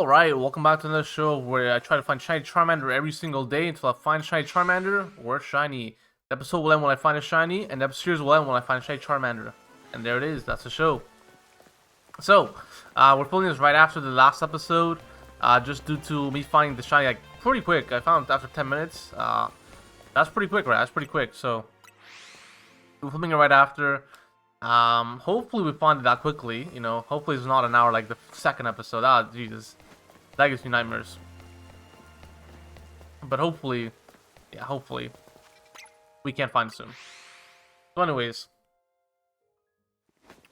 Alright, welcome back to another show where I try to find shiny Charmander every single day until I find shiny Charmander or shiny. The episode will end when I find a shiny, and the series will end when I find a shiny Charmander. And there it is, that's the show. So, we're filming this right after the last episode, just due to me finding the shiny like pretty quick. I found it after 10 minutes. That's pretty quick, right? That's pretty quick. So, we're filming it right after. Hopefully we find it that quickly, you know. Hopefully it's not an hour like the second episode. Ah, Jesus. That gives me nightmares. But hopefully, yeah, hopefully, we can find it soon. So anyways,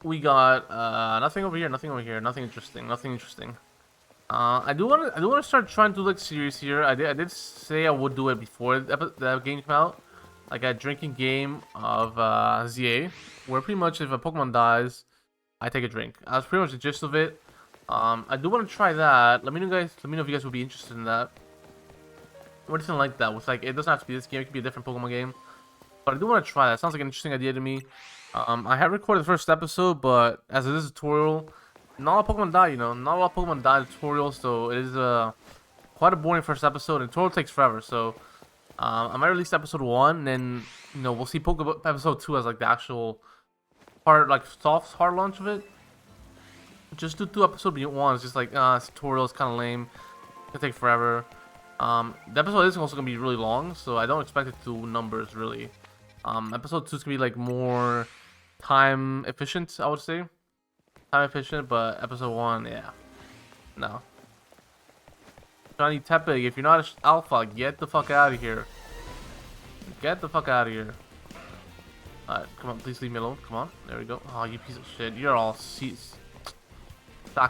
we got, nothing over here, nothing over here, nothing interesting, nothing interesting. I do want to start trying to look serious here. I did say I would do it before the game came out. Like a drinking game of ZA, where pretty much if a Pokemon dies, I take a drink. That's pretty much the gist of it. I do want to try that. Let me know, guys. Let me know if you guys would be interested in that. Or anything like that. With like, it doesn't have to be this game. It could be a different Pokemon game. But I do want to try that. Sounds like an interesting idea to me. I have recorded the first episode, but as it is a tutorial, not a lot of Pokemon die. You know, not a lot of Pokemon die in tutorials, so it is quite a boring first episode. And tutorial takes forever, so. I might release episode 1, and then, you know, we'll see episode 2 as, like, the actual hard, like, soft, hard launch of it. Just do 2 episode 1, it's just like, it's tutorial, it's kind of lame. It's gonna take forever. The episode is also gonna be really long, so I don't expect it to numbers, really. Episode 2 is gonna be, like, more time efficient, I would say. Time efficient, but episode 1, yeah. No. Johnny Tepig, if you're not an alpha, get the fuck out of here. Get the fuck out of here. Alright, come on, please leave me alone. Come on, there we go. Oh, you piece of shit. You're all sacks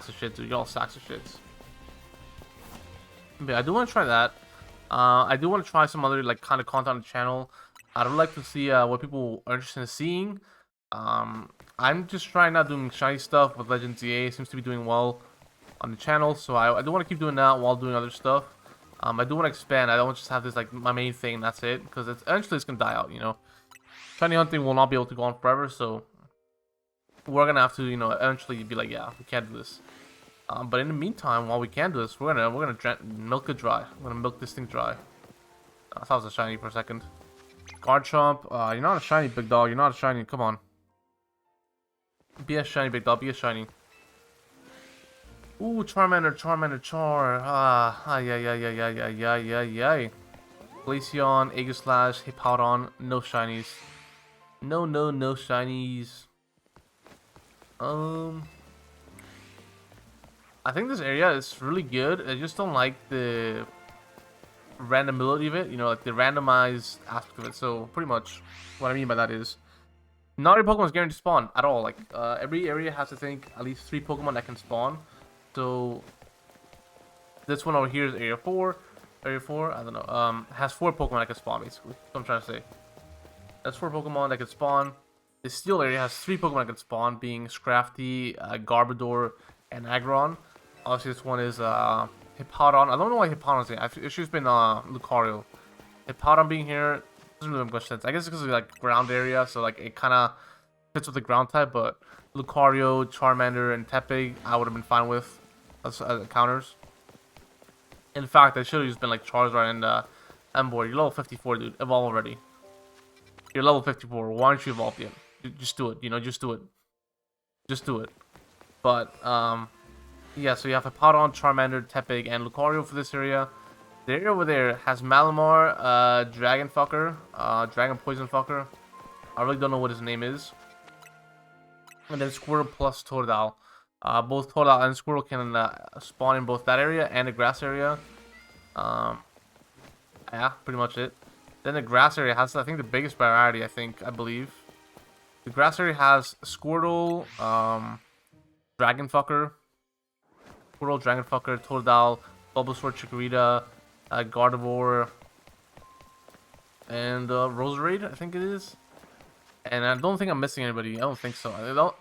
of shit, dude. You're all sacks of shits. But I do want to try that. I do want to try some other like kind of content on the channel. I'd like to see what people are interested in seeing. I'm just trying not doing shiny stuff with Legend ZA. It seems to be doing well on the channel, so I do want to keep doing that while doing other stuff. I do want to expand. I don't just have this like my main thing. That's it, because eventually it's gonna die out. You know, shiny hunting will not be able to go on forever, so we're gonna have to, you know, eventually be like, yeah, we can't do this. But in the meantime, while we can do this, we're gonna milk it dry. We're gonna milk this thing dry. I thought it was a shiny for a second. Garchomp, you're not a shiny, big dog. You're not a shiny. Come on, be a shiny, big dog. Be a shiny. Ooh, Charmander, Char. Ay. Glaceon, Aegislash, Hippowdon, no shinies. No shinies. I think this area is really good. I just don't like the randomability of it, you know, like the randomized aspect of it. So, pretty much, what I mean by that is, not every Pokemon is guaranteed to spawn at all. Like, every area has to think at least 3 Pokemon that can spawn. So this one over here is area 4. Area 4, I don't know. Has 4 Pokemon that can spawn, basically. That's what I'm trying to say. That's 4 Pokemon that can spawn. The steel area has 3 Pokemon that can spawn, being Scrafty, Garbodor, and Aggron. Obviously, this one is Hippowdon. I don't know why Hippowdon's here. It should have been Lucario. Hippowdon being here doesn't really make much sense. I guess it's because of like ground area, so like it kind of fits with the ground type. But Lucario, Charmander, and Tepig, I would have been fine with as counters. In fact, I should have just been like Charizard and Emboar. You're level 54, dude. Evolve already. You're level 54. Why aren't you evolved yet? Just do it. You know, just do it. Just do it. But yeah. So you have Hippowdon, Charmander, Tepig, and Lucario for this area. The area over there has Malamar, Dragon Fucker, Dragon Poison Fucker. I really don't know what his name is. And then Squirtle plus Totodile. Both Totodile and Squirtle can spawn in both that area and the grass area. Yeah, pretty much it. Then the grass area has, I think, the biggest variety, I believe. The grass area has Squirtle, Dragon Fucker, Totodile, Bulbasaur, Chikorita, Gardevoir, and Roserade, I think it is. And I don't think I'm missing anybody. I don't think so.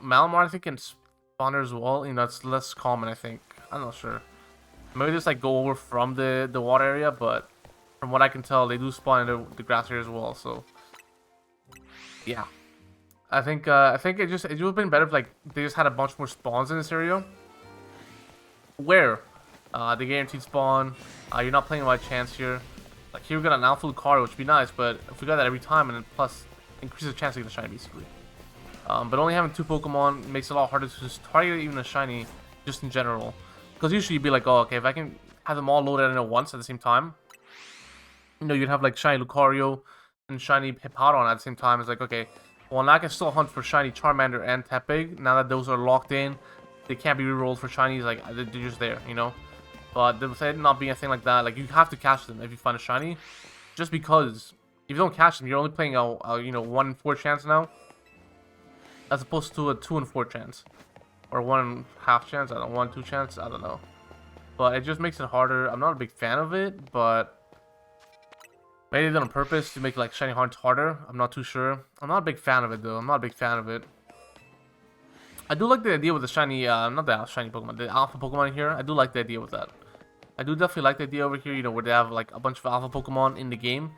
Malamar, I think, can spawn there as well. You know, it's less common, I think. I'm not sure. Maybe just like go over from the water area, but from what I can tell, they do spawn in the grass area as well. So yeah, I think it would have been better if like they just had a bunch more spawns in this area. Where The guaranteed spawn. You're not playing by chance here. Like here we got an alpha Lucario, which would be nice, but if we got that every time, and then plus increases the chance to get a shiny basically. But only having 2 Pokemon makes it a lot harder to just target even a shiny, just in general. Because usually you'd be like, oh, okay, if I can have them all loaded in at once at the same time, you know, you'd have like shiny Lucario and shiny Hippowdon at the same time. It's like, okay, well now I can still hunt for shiny Charmander and Tepig. Now that those are locked in, they can't be rerolled for shinies. Like they're just there, you know. But with it not being a thing like that, like you have to catch them if you find a shiny. Just because if you don't catch them, you're only playing a you know 1 in 4 chance now, as opposed to a 2 in 4 chance, or 1.5 chance. I don't know, 1 2 chance. I don't know. But it just makes it harder. I'm not a big fan of it, but maybe they did it on purpose to make like shiny hunts harder. I'm not too sure. I'm not a big fan of it though. I'm not a big fan of it. I do like the idea with the shiny, not the shiny Pokemon, the alpha Pokemon here. I do like the idea with that. I do definitely like the idea over here, you know, where they have like a bunch of alpha Pokemon in the game.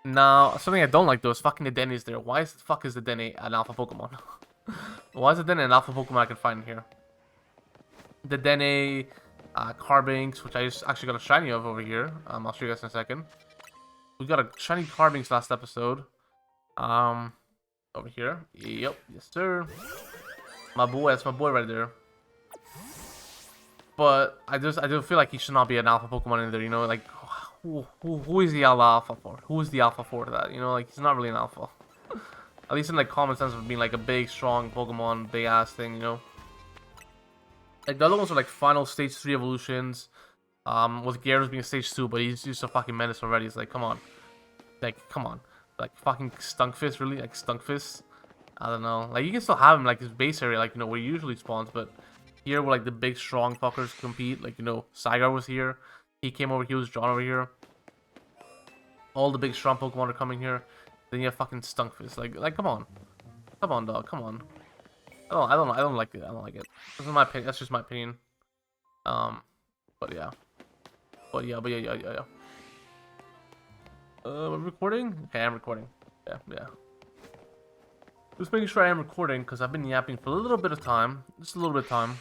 Now, something I don't like though is fucking the Dene is there. Why is the fuck is the Dene an alpha Pokemon? Why is the Dene an alpha Pokemon I can find in here? The Dene, Carbinks, which I just actually got a shiny of over here. I'll show you guys in a second. We got a shiny Carbinks last episode. Over here. Yep, yes sir. My boy, that's my boy right there. But I do feel like he should not be an alpha Pokemon in there, you know, like who is the alpha for? Who is the alpha for that? You know, like he's not really an alpha. At least in like common sense of being like a big, strong Pokemon, big ass thing, you know. Like the other ones are like final stage 3 evolutions. With Gyarados being stage 2, but he's just a fucking menace already. It's like come on. Like come on. Like fucking Stunkfist, really? Like Stunkfist? I don't know. Like you can still have him like his base area, like you know where he usually spawns, but here where like the big strong fuckers compete, like you know Saigar was here, he came over, he was drawn over here. All the big strong Pokemon are coming here. Then you have fucking Stunkfist. Like come on, dog, come on. I don't like it. I don't like it. This is my opinion. That's just my opinion. But yeah. Yeah. We're recording. Okay, I'm recording. Yeah. Just making sure I am recording because I've been yapping for a little bit of time. Just a little bit of time.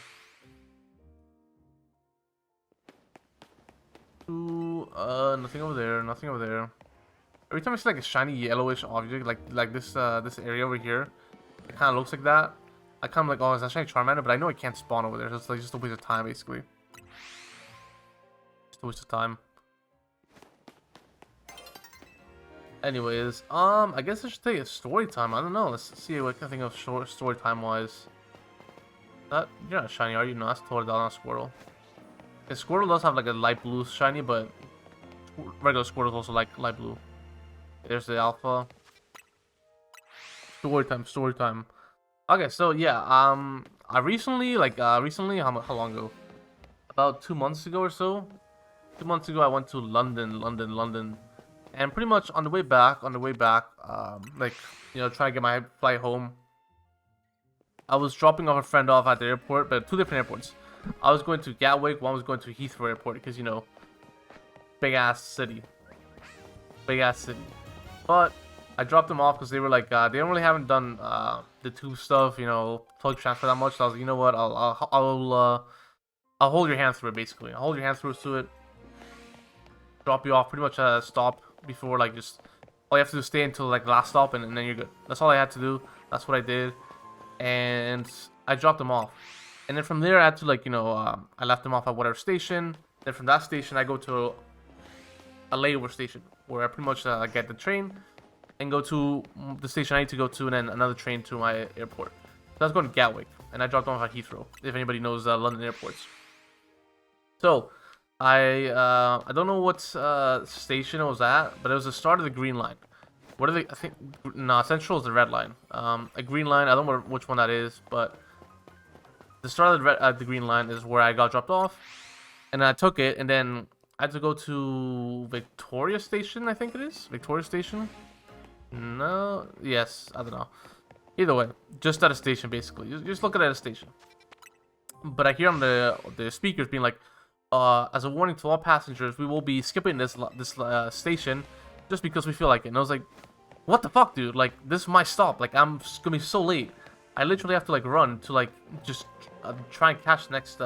Ooh, nothing over there. Nothing over there. Every time I see like a shiny yellowish object, like this this area over here, it kind of looks like that. I kind of like, oh, is that shiny Charmander? But I know it can't spawn over there, so it's like just a waste of time, basically. Just a waste of time. Anyways, I guess I should take a story time. I don't know. Let's see what I can think of short story time wise. That you're not shiny, are you? No, that's totally not Squirtle. And Squirtle does have like a light blue shiny, but regular Squirtle is also like light blue. There's the alpha. Story time. Okay, so yeah, I recently, how long ago? About 2 months ago or so. 2 months ago, I went to London. And pretty much on the way back, like, you know, trying to get my flight home, I was dropping off a friend off at the airport, but 2 different airports. I was going to Gatwick, one was going to Heathrow Airport, because, you know, big ass city. But I dropped them off because they were like, they really haven't done the tube stuff, you know, plug transfer that much. So I was like, you know what, I'll hold your hand through it, basically. I'll hold your hand through it. Drop you off pretty much at a stop before, like, just all you have to do is stay until like last stop, and then you're good. That's all I had to do. That's what I did, and I dropped them off. And then from there, I had to, like, you know, I left them off at whatever station. Then from that station, I go to a layover station where I pretty much get the train and go to the station I need to go to, and then another train to my airport. So I was going to Gatwick, and I dropped them off at Heathrow. If anybody knows London airports, so. I don't know what station it was at, but it was the start of the green line. What are they? I think Central is the red line. A green line. I don't know which one that is, but the start of the green line is where I got dropped off, and I took it, and then I had to go to Victoria Station. I think it is Victoria Station. No, yes, I don't know. Either way, just at a station, basically. Just look at it at a station. But I hear on the speakers being like, as a warning to all passengers, we will be skipping this station just because we feel like it. And I was like, what the fuck, dude? Like, this is my stop. Like, I'm gonna be so late. I literally have to like run to like just try and catch the next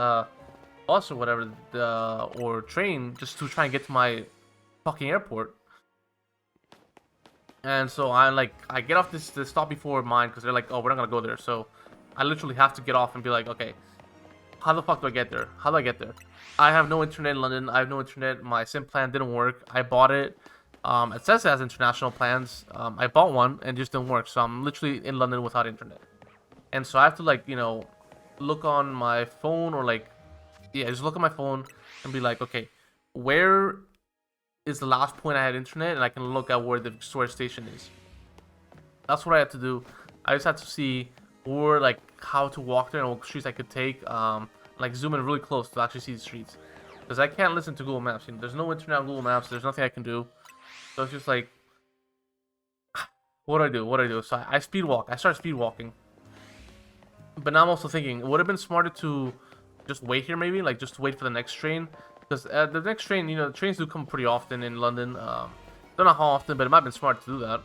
bus or whatever, or train, just to try and get to my fucking airport. And so I get off this stop before mine because they're like, oh, we're not gonna go there. So I literally have to get off and be like, okay, how the fuck do I get there? How do I get there? I have no internet in London. I have no internet. My SIM plan didn't work. I bought it. It says it has international plans. I bought one and it just didn't work. So I'm literally in London without internet. And so I have to like, you know, look on my phone or like, yeah, just look at my phone and be like, okay, where is the last point I had internet, and I can look at where the storage station is. That's what I had to do. I just had to see where, like, how to walk there and what streets I could take. Like zoom in really close to actually see the streets, because I can't listen to Google Maps. You know, there's no internet on Google Maps. There's nothing I can do. So it's just like, what do I do? What do I do? So I speed walk. I start speed walking. But now I'm also thinking, it would have been smarter to just wait here, maybe, like just wait for the next train. Because the next train, you know, the trains do come pretty often in London. Don't know how often, but it might have been smart to do that.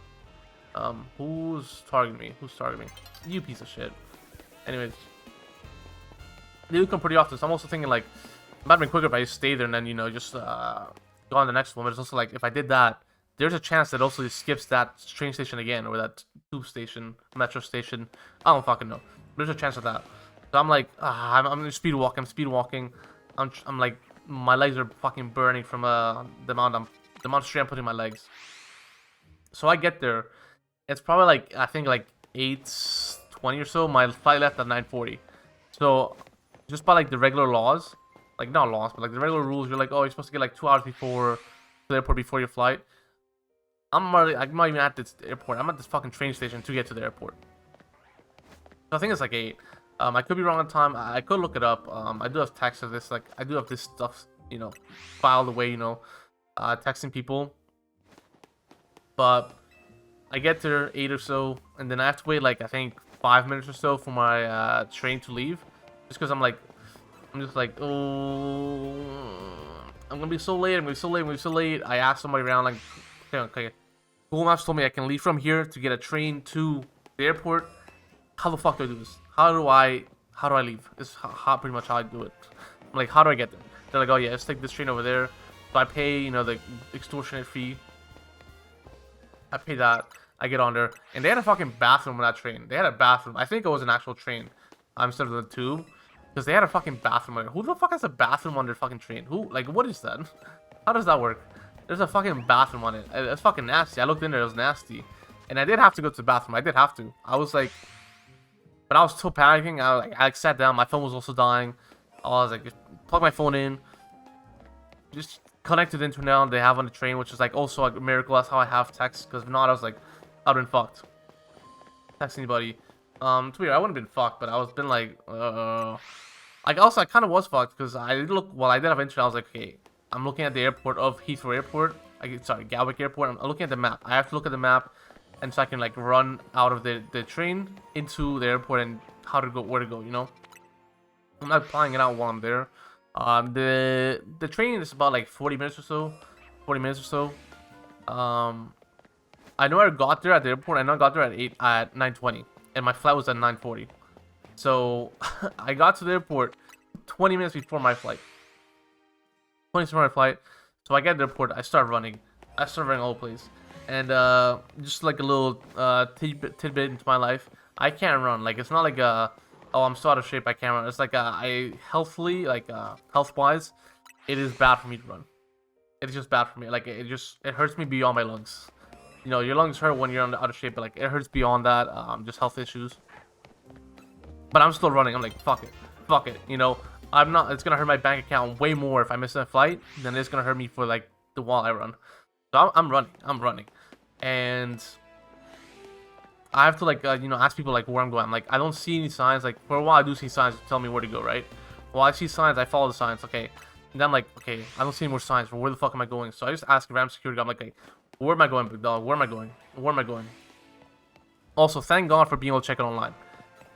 Who's targeting me? Who's targeting me? You piece of shit. Anyways, they do come pretty often. So I'm also thinking like, it might have been quicker if I just stayed there and then, you know, just go on the next one. But it's also like, if I did that, there's a chance that also it skips that train station again, or that tube station, metro station. I don't fucking know. There's a chance of that. So I'm like, I'm speed walking. I'm speed walking. I'm like, my legs are fucking burning from the amount of strain I'm putting in my legs. So I get there. It's probably like, I think like 8:20 or so. My flight left at 9:40. So just by like the regular laws, like not laws, but like the regular rules, you're like, oh, you're supposed to get like 2 hours before the airport before your flight. I'm not even at this airport. I'm at this fucking train station to get to the airport. So I think it's like 8. I could be wrong on time. I could look it up. I do have text of this. Like, I do have this stuff, you know, filed away, you know, texting people. But I get there 8 or so, and then I have to wait, like, I think 5 minutes or so for my train to leave. Just because I'm just like, oh, I'm going to be so late. I'm going to be so late. I'm going to be so late. I asked somebody around, like, okay. Google Maps told me I can leave from here to get a train to the airport. How the fuck do I do this? How do I leave? This is pretty much how I do it. I'm like, how do I get there? They're like, oh yeah, let's take this train over there. So I pay, you know, the extortionate fee. I pay that. I get on there, and they had a fucking bathroom on that train. They had a bathroom. I think it was an actual train, instead of the tube, because they had a fucking bathroom on there. Who the fuck has a bathroom on their fucking train? Who? Like, what is that? How does that work? There's a fucking bathroom on it. It's fucking nasty. I looked in there. It was nasty, and I did have to go to the bathroom. I did have to. I was like. But I was still panicking. I sat down. My phone was also dying. I was like, just plug my phone in. Just connect to the internet they have on the train, which is like also a miracle. That's how I have text. Because if not, I was like, I'd been fucked. Text anybody. It's weird. I wouldn't have been fucked, but I was been like, Like also, I kind of was fucked because I did look. Well, I did have internet. I was like, okay, I'm looking at the airport of Heathrow Airport. Sorry, Gatwick Airport. I'm looking at the map. I have to look at the map. And so I can like run out of the train into the airport and where to go, you know. I'm not planning it out while I'm there. The train is about like 40 minutes or so. I know I got there at the airport. I know I got there at 9:20, and my flight was at 9:40. So I got to the airport 20 minutes before my flight. 20 minutes before my flight. So I get to the airport. I start running. all over the place. And just like a little tidbit into my life, I can't run. Like, it's not like oh, I'm so out of shape, I can't run. It's like health-wise, it is bad for me to run. It's just bad for me. Like, it hurts me beyond my lungs. You know, your lungs hurt when you're out of shape, but like it hurts beyond that. Just health issues. But I'm still running. I'm like, fuck it. You know, I'm not. It's gonna hurt my bank account way more if I miss a flight than it's gonna hurt me for like the while I run. So I'm running. And I have to like you know, ask people like where I'm going. I'm like, I don't see any signs. Like, for a while I do see signs to tell me where to go, right? Well, I see signs, I follow the signs, okay. And then I'm like, okay, I don't see any more signs, but where the fuck am I going? So I just ask a random security guard. I'm like, hey, where am I going, big dog? Where am I going? Also, thank God for being able to check it online.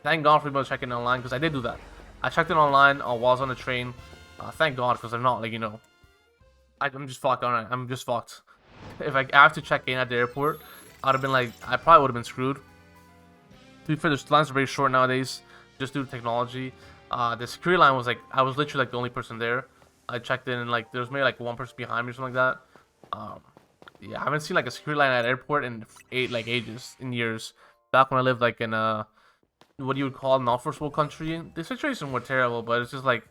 Because I did do that. I checked it online while I was on the train. Thank God, because I'm not, like, you know, I'm just fucked. Alright, I'm just fucked. If I have to check in at the airport, I'd have been like, I probably would have been screwed. To be fair, the lines are very short nowadays, just due to technology. The security line was like, I was literally like the only person there. I checked in and like there was maybe like one person behind me or something like that. Yeah, I haven't seen like a security line at airport in ages, in years. Back when I lived like in what you would call an first world country. The situation was terrible, but it's just like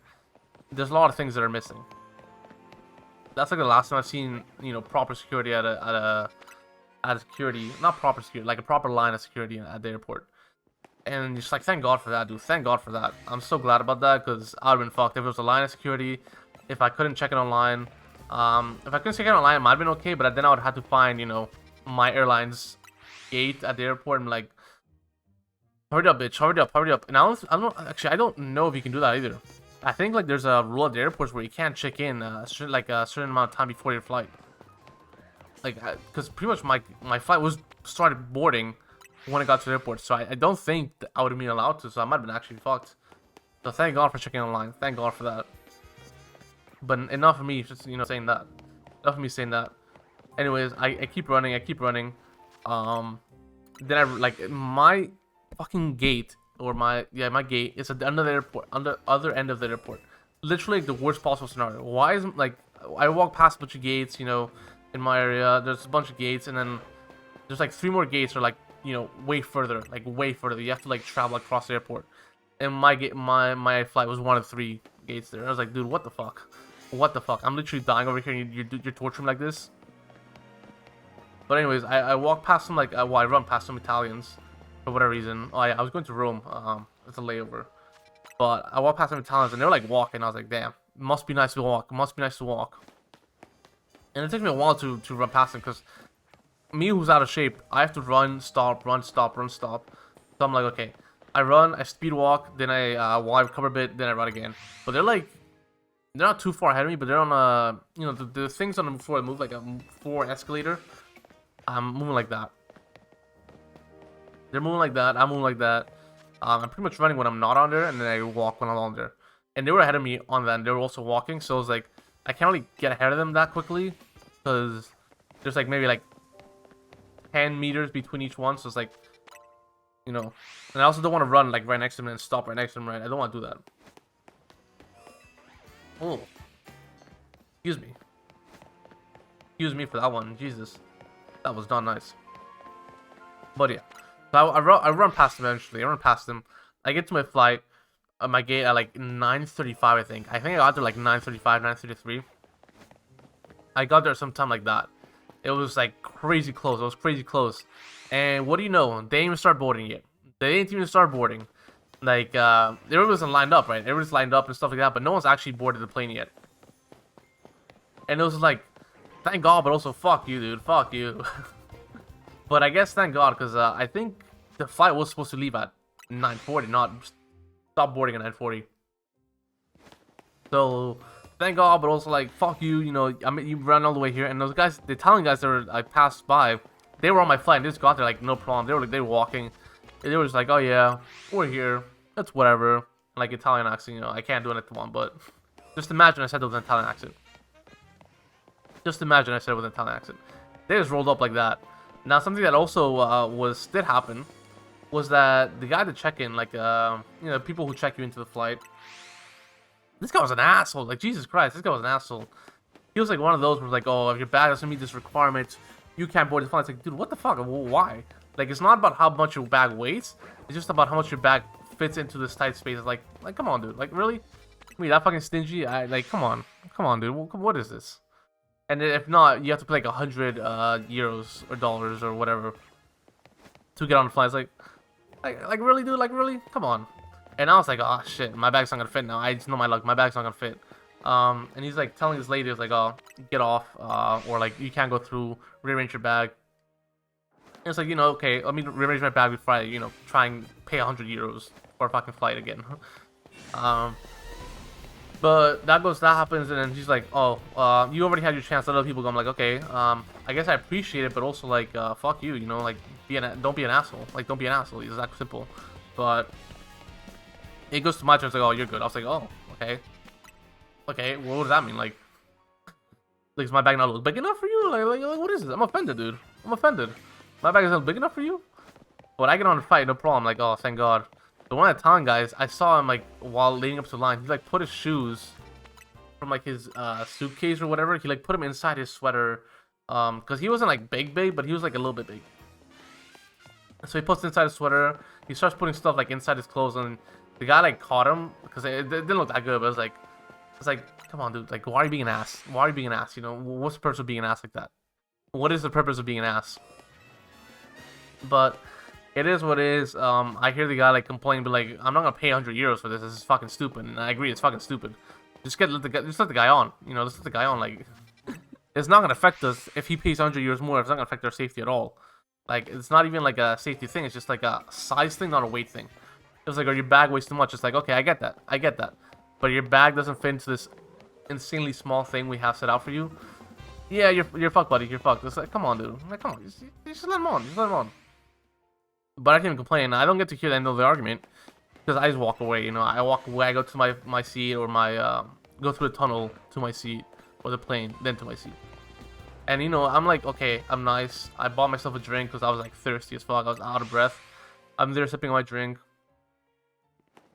there's a lot of things that are missing. That's like the last time I've seen, you know, proper security at a security, not proper security, like a proper line of security at the airport. And just like, thank God for that, dude. Thank God for that. I'm so glad about that, because I would've been fucked if it was a line of security, if I couldn't check it online. If I couldn't check it online, it might have been okay, but then I would have to find, you know, my airline's gate at the airport and like, hurry up, bitch, hurry up, hurry up. And I don't know if you can do that either. I think like there's a rule at the airports where you can't check in like a certain amount of time before your flight. Like, because pretty much my flight was started boarding when I got to the airport, so I don't think that I would have been allowed to, so I might have been actually fucked. So thank God for checking online. Thank God for that. But enough of me just, you know, saying that. Enough of me saying that. Anyways, I keep running. I keep running. Then I like my fucking gate, or my gate is at the end of the airport, on the other end of the airport. Literally like, the worst possible scenario. Why is like I walk past a bunch of gates, you know, in my area. There's a bunch of gates, and then there's like 3 more gates, or like, you know, way further. You have to like travel across the airport. And my flight was one of 3 gates there. I was like, dude, what the fuck? What the fuck? I'm literally dying over here, and you're torturing me like this. But anyways, I walk past some like well, I run past some Italians for whatever reason. Oh yeah, I was going to Rome. It's a layover. But I walked past some Italians, and they were like walking. I was like, damn, must be nice to walk. Must be nice to walk. And it took me a while to run past them, because me who's out of shape, I have to run, stop, run, stop, run, stop. So I'm like, okay, I run, I speed walk, then I recover a bit, then I run again. But they're not too far ahead of me, but they're on you know, the things on the floor move like a 4 escalator. I'm moving like that. They're moving like that. I'm moving like that. I'm pretty much running when I'm not on there, and then I walk when I'm on there. And they were ahead of me on that, and they were also walking. So it was like, I can't really get ahead of them that quickly, because there's like maybe like 10 meters between each one. So it's like, you know. And I also don't want to run like right next to them and stop right next to them. Right? I don't want to do that. Oh, excuse me. Excuse me for that one. Jesus, that was not nice. But yeah, so I run past them eventually. I run past them. I get to my flight, my gate at like 9:35. I think I got there like 9:35, 9:33. I got there sometime like that. It was like crazy close. It was crazy close. And what do you know? They didn't even start boarding yet. They didn't even start boarding. Like, everyone wasn't lined up, right? Everyone's lined up and stuff like that, but no one's actually boarded the plane yet. And it was like, thank God, but also fuck you, dude. Fuck you. But I guess thank God, because I think the flight was supposed to leave at 9:40, not stop boarding at 9:40. So, thank God, but also like, fuck you, you know, I mean, you ran all the way here, and those guys, the Italian guys that were, I passed by, they were on my flight, and they just got there, like, no problem. They were walking, and they were just like, oh yeah, we're here. That's whatever. Like Italian accent, you know, I can't do it to one, but just imagine I said it with an Italian accent. Just imagine I said it with an Italian accent. They just rolled up like that. Now, something that also did happen was that the guy to check in, like, you know, people who check you into the flight, this guy was an asshole. Like, Jesus Christ, this guy was an asshole. He was like one of those where like, oh, if your bag doesn't meet this requirement, you can't board the flight. It's like, dude, what the fuck? Why? Like, it's not about how much your bag weighs. It's just about how much your bag fits into this tight space. It's like, come on, dude. Like, really? I mean, that fucking stingy? Like, come on, dude. What is this? And if not, you have to pay like 100 euros or dollars or whatever to get on the flight. It's like really, dude? Like, really? Come on. And I was like, oh shit, my bag's not gonna fit now. I just know my luck. My bag's not gonna fit. And he's like telling this lady, it's like, oh, get off, or like you can't go through. Rearrange your bag. And it's like, you know, okay, let me rearrange my bag before I, you know, try and pay 100 euros for a fucking flight again. But that happens, and then she's like, oh, you already had your chance. Let other people go. I'm like, okay, I guess I appreciate it, but also like, fuck you, you know, like, don't be an asshole. Like, don't be an asshole. It's that simple. But it goes to my turn. It's like, oh, you're good. I was like, oh, okay. Okay, well, what does that mean? Like, is my bag not big enough for you? Like, what is this? I'm offended, dude. I'm offended. My bag is not big enough for you? But I get on the fight, no problem. Like, oh, thank God. the one of the Thailand guys, I saw him like while leading up to the line. He like put his shoes from like his suitcase or whatever. He like put them inside his sweater, because he wasn't like big, but he was like a little bit big. So he puts it inside his sweater. He starts putting stuff like inside his clothes, and the guy like caught him because it didn't look that good. But it's like, come on, dude. Like, why are you being an ass? Why are you being an ass? You know, what's the purpose of being an ass like that? What is the purpose of being an ass? But it is what it is. I hear the guy like complaining, but like, I'm not gonna pay 100 euros for this. This is fucking stupid. And I agree, it's fucking stupid. Just let the guy on. You know, just let the guy on. Like, it's not gonna affect us if he pays 100 euros more. It's not gonna affect our safety at all. Like, it's not even like a safety thing. It's just like a size thing, not a weight thing. It's like, or your bag weighs too much. It's like, okay, I get that. But your bag doesn't fit into this insanely small thing we have set out for you. Yeah, you're fucked, buddy. You're fucked. It's like, come on, dude. Like, come on. Just let him on. Just let him on. But I can't even complain. I don't get to hear the end of the argument because I just walk away. You know, I walk away. I go to my seat or my go through the tunnel to my seat or the plane, then to my seat. And you know, I'm like, okay, I'm nice. I bought myself a drink because I was like thirsty as fuck. I was out of breath. I'm there sipping my drink.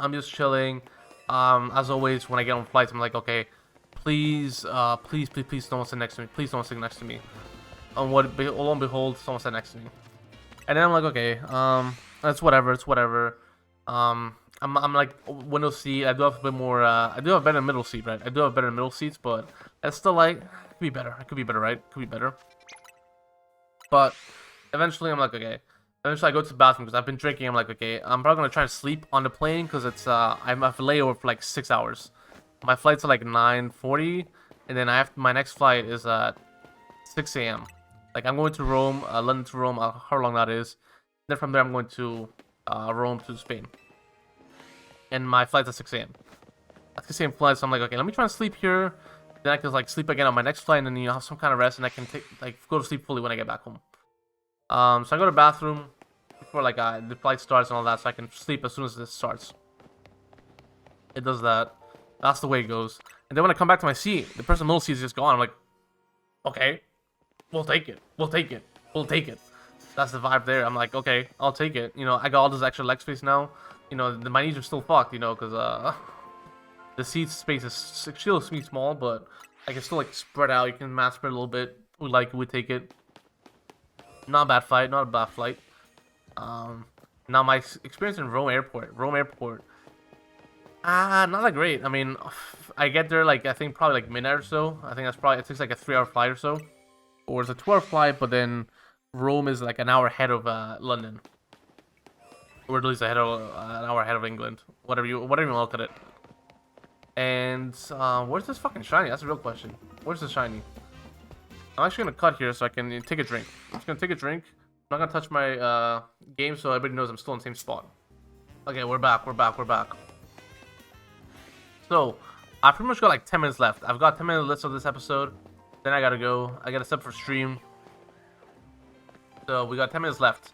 I'm just chilling. As always, when I get on flights, I'm like, okay, please don't sit next to me. Please don't sit next to me. And lo and behold, someone sat next to me. And then I'm like, okay, that's whatever. It's whatever. I'm like window seat. I do have a bit more. I do have a better middle seat, right? I do have better middle seats, but it's still like, it could be better. It could be better, right? It could be better. But eventually, I'm like, okay. Eventually, I go to the bathroom because I've been drinking. I'm like, okay, I'm probably gonna try to sleep on the plane because it's I have a layover for like 6 hours. My flight's at like 9:40, and then my next flight is at 6 a.m. Like, I'm going to Rome, London to Rome, how long that is. Then from there, I'm going to Rome to Spain. And my flight's at 6 a.m. That's the same flight, so I'm like, okay, let me try and sleep here. Then I can like sleep again on my next flight, and then you know, have some kind of rest, and I can go to sleep fully when I get back home. So I go to the bathroom before like the flight starts and all that, so I can sleep as soon as this starts. It does that. That's the way it goes. And then when I come back to my seat, the person in the middle seat is just gone. I'm like, okay, we'll take it. We'll take it. We'll take it. That's the vibe there. I'm like, okay, I'll take it. You know, I got all this extra leg space now. You know, my knees are still fucked, you know, because the seat space is still small, but I can still like spread out. You can mass spread a little bit. We take it. Not a bad fight. Not a bad flight. Now my experience in Rome Airport. Not that great. I mean, I get there like I think probably like midnight or so. I think that's probably, it takes like a 3-hour flight or so, or it's a 2-hour flight. But then Rome is like an hour ahead of London, or at least an hour ahead of England. Whatever you look at it. And where's this fucking shiny? That's a real question. Where's the shiny? I'm actually gonna cut here so I can take a drink. I'm just gonna take a drink. I'm not gonna touch my game so everybody knows I'm still in the same spot. Okay, we're back. So, I pretty much got like 10 minutes left. I've got 10 minutes left of this episode. Then I gotta go. I gotta set for stream. So, we got 10 minutes left.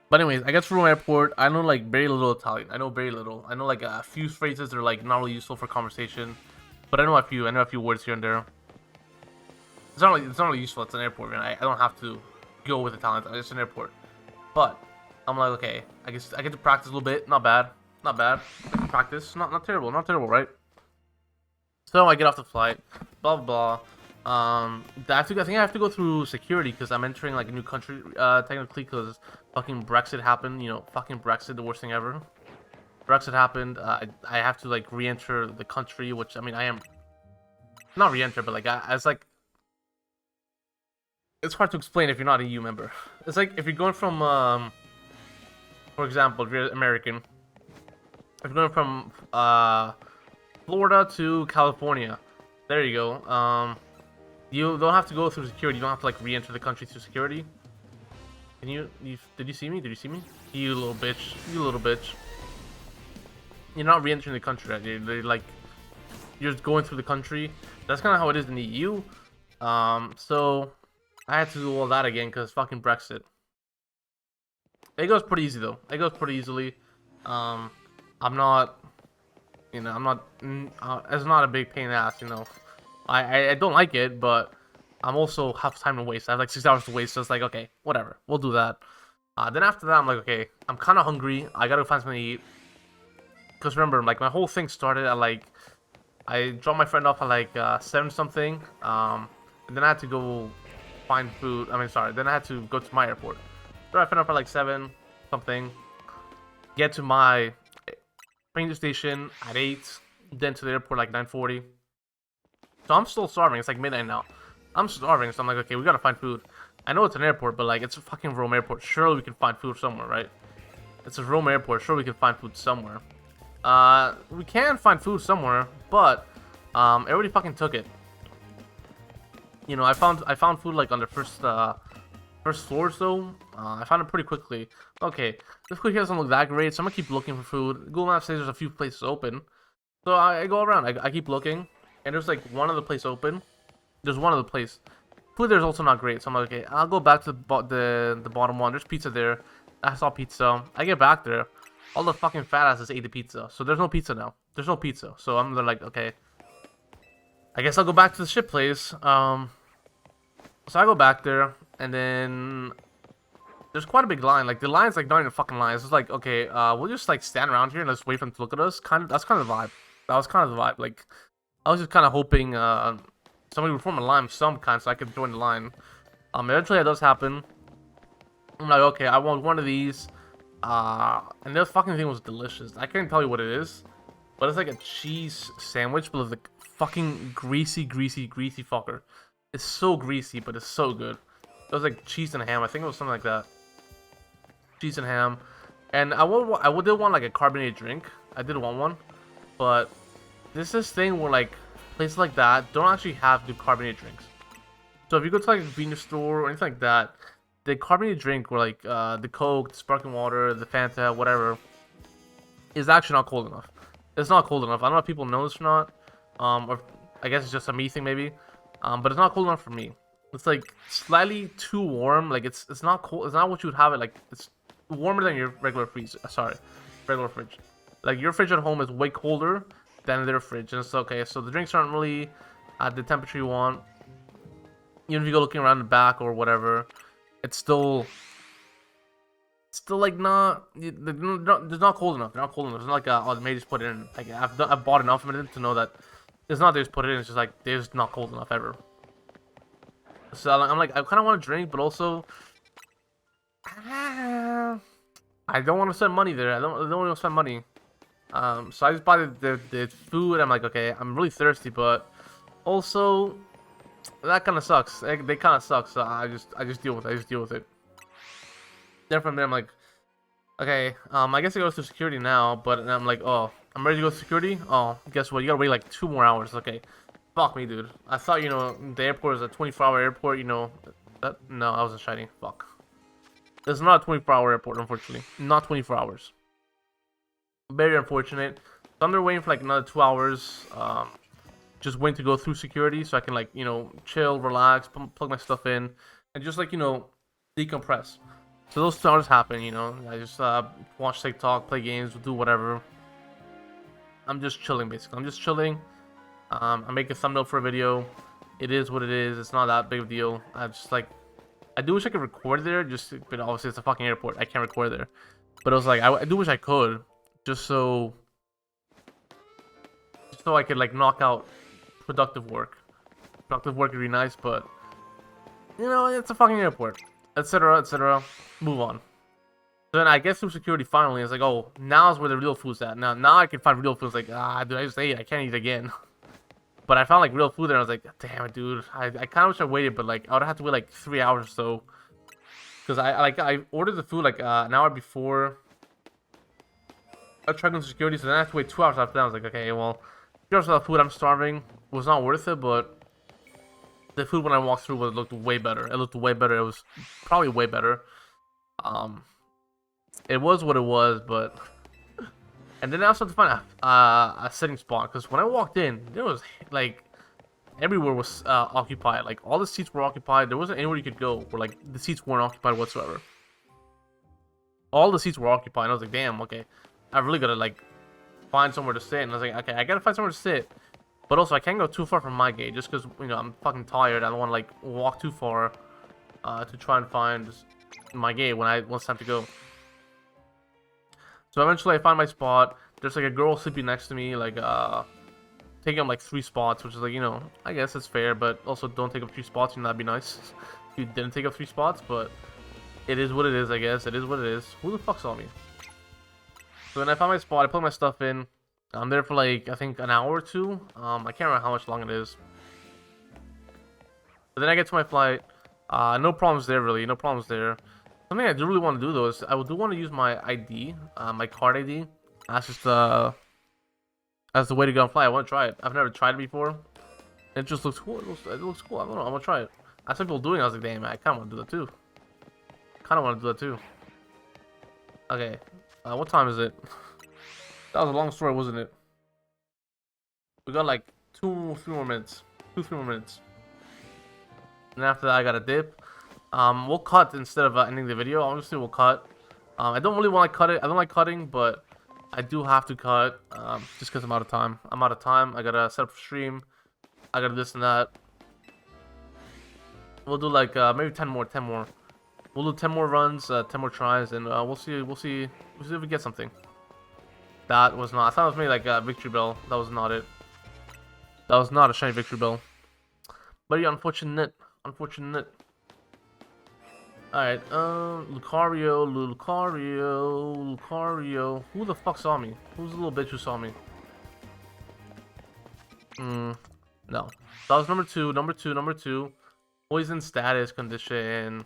But anyways, I get to Rome Airport. I know like very little Italian. I know very little. I know like a few phrases that are like not really useful for conversation. But I know a few. I know a few words here and there. It's not really useful. It's an airport, man. I don't have to go with Italian. It's an airport. But I'm like, okay, I guess I get to practice a little bit. Not bad. Practice. Not terrible, right? So I get off the flight. Blah blah blah. I think I have to go through security because I'm entering like a new country. Technically, because fucking Brexit happened. You know, fucking Brexit, the worst thing ever. Brexit happened. I have to like re-enter the country, which I mean I am not re-enter, but like as like. It's hard to explain if you're not a EU member. It's like if you're going from, for example, if you're American, if you're going from Florida to California, there you go. You don't have to go through security. You don't have to like re-enter the country through security. Can you? Did you see me? You little bitch. You're not re-entering the country, right? You're just going through the country. That's kind of how it is in the EU. So. I had to do all that again because fucking Brexit. It goes pretty easy though. It goes pretty easily. I'm not, you know, it's not a big pain in the ass, you know. I don't like it, but I'm also have time to waste. I have like 6 hours to waste, so it's like, okay, whatever, we'll do that. Then after that, I'm like, okay, I'm kind of hungry. I gotta find something to eat. Because remember, like, my whole thing started at, like, I dropped my friend off at, like, 7 something. And then I had to go find food. I mean, sorry. Then I had to go to my airport. So I friend off at, like, 7 something. Get to my train station at 8. Then to the airport, like, 9:40. So I'm still starving. It's, like, midnight now. I'm starving, so I'm like, okay, we gotta find food. I know it's an airport, but, like, it's a fucking Rome airport. Surely we can find food somewhere, right? It's a Rome airport. Sure, we can find food somewhere. We can find food somewhere, but everybody fucking took it. You know, I found food like on the first floors though. I found it pretty quickly. Okay, this food here doesn't look that great, so I'm gonna keep looking for food. Google Maps says there's a few places open, so I go around. I keep looking, and there's like one other place open. There's one other place. Food there's also not great, so I'm like, okay, I'll go back to the bottom one. There's pizza there. I saw pizza. I get back there. All the fucking fat asses ate the pizza. So there's no pizza now. There's no pizza. So I'm like, okay. I guess I'll go back to the ship place. So I go back there. And then there's quite a big line. Like, the line's like not even a fucking line. It's just like, okay, we'll just like stand around here and let's wait for them to look at us. That's kind of the vibe. That was kind of the vibe. Like, I was just kind of hoping somebody would form a line of some kind so I could join the line. Eventually that does happen. I'm like, okay, I want one of these. And this fucking thing was delicious. I can't tell you what it is, but it's like a cheese sandwich, but it's like fucking greasy fucker. It's so greasy, but it's so good. It was like cheese and ham. I think it was something like that. Cheese and ham. And I did want like a carbonated drink. I did want one, but this thing where like places like that don't actually have good carbonated drinks. So if you go to like a convenience store or anything like that, the carbonated drink, or like the Coke, the sparkling water, the Fanta, whatever, is actually not cold enough. It's not cold enough. I don't know if people know this or not, or I guess it's just a me thing maybe, but it's not cold enough for me. It's like slightly too warm. Like it's not cold. It's not what you would have it. Like it's warmer than your regular freezer. Sorry, regular fridge. Like your fridge at home is way colder than their fridge, and it's okay. So the drinks aren't really at the temperature you want. Even if you go looking around the back or whatever. It's still like not. It's not cold enough. They're not cold enough. It's not like oh, they may just put it in. Like I've bought enough of it to know that it's not they just put it in. It's just like they're just not cold enough ever. So I'm like, I kind of want to drink, but also I don't want to spend money there. I don't want to spend money. So I just bought the food. I'm like, okay, I'm really thirsty, but also. That kind of sucks. They kind of suck. So I just deal with it. I just deal with it. Then from there, I'm like, okay, I guess it goes to security now. But I'm like, oh, I'm ready to go to security. Oh, guess what? You gotta wait like 2 more hours. Okay, fuck me, dude. I thought the airport is a 24-hour airport. No, I wasn't shiny. Fuck. It's not a 24-hour airport, unfortunately. Not 24 hours. Very unfortunate. So I'm there waiting for like another 2 hours. Just waiting to go through security so I can like chill, relax, plug my stuff in, and just like decompress. So those 2 hours happen. I just watch TikTok, play games, do whatever. I'm just chilling basically. I'm just chilling. I make a thumbnail for a video. It is what it is. It's not that big of a deal. I do wish I could record there. But obviously it's a fucking airport. I can't record there. But I was like, I do wish I could, just so I could like knock out productive work. Productive work would be nice, but it's a fucking airport, etc., etc. Move on. So then I get through security finally. It's like, oh, now's where the real food's at. Now I can find real food. It's like, dude, I just ate. I can't eat again. But I found like real food there. And I was like, damn it, dude. I kind of wish I waited, but like I would have to wait like 3 hours or so. Because I ordered the food like an hour before. I tried going to security, so then I have to wait 2 hours after that. I was like, okay, well, 2 hours without food, I'm starving. It was not worth it, but the food when I walked through looked way better. It looked way better. It was probably way better. It was what it was, but. And then I also had to find a sitting spot, because when I walked in, there was like everywhere was occupied. Like all the seats were occupied. There wasn't anywhere you could go where like the seats weren't occupied whatsoever. All the seats were occupied. And I was like, damn, okay, I really gotta like find somewhere to sit. And I was like, okay, I gotta find somewhere to sit. But also, I can't go too far from my gate just because I'm fucking tired. I don't want to like walk too far to try and find my gate when it's time to go. So eventually I find my spot. there's like a girl sleeping next to me, like taking up like 3 spots, which is like, you know, I guess it's fair, but also don't take up 3 spots, and that'd be nice if you didn't take up 3 spots, but it is what it is, I guess. It is what it is. Who the fuck saw me? So when I found my spot, I put my stuff in. I'm there for like, I think an hour or 2. I can't remember how much long it is. But then I get to my flight. No problems there, really. No problems there. Something I do really want to do, though, is I do want to use my ID, my card ID. That's just that's the way to go on flight. I want to try it. I've never tried it before. It just looks cool. It looks cool. I don't know. I want to try it. I saw people doing it. I was like, damn, man, I kind of want to do that too. Okay. What time is it? That was a long story, wasn't it? We got like 3 more minutes. 3 more minutes. And after that, I got a dip. We'll cut instead of ending the video. Obviously, we'll cut. I don't really want to cut it. I don't like cutting, but I do have to cut. Just because I'm out of time. I gotta set up a stream. I gotta this and that. We'll do like maybe 10 more. We'll do 10 more runs, 10 more tries, and we'll see if we get something. That was not. I thought it was maybe like a victory bell. That was not it. That was not a shiny victory bell. But yeah, unfortunate. Alright, Lucario. Who the fuck saw me? Who's the little bitch who saw me? No. That was number two. Poison status condition.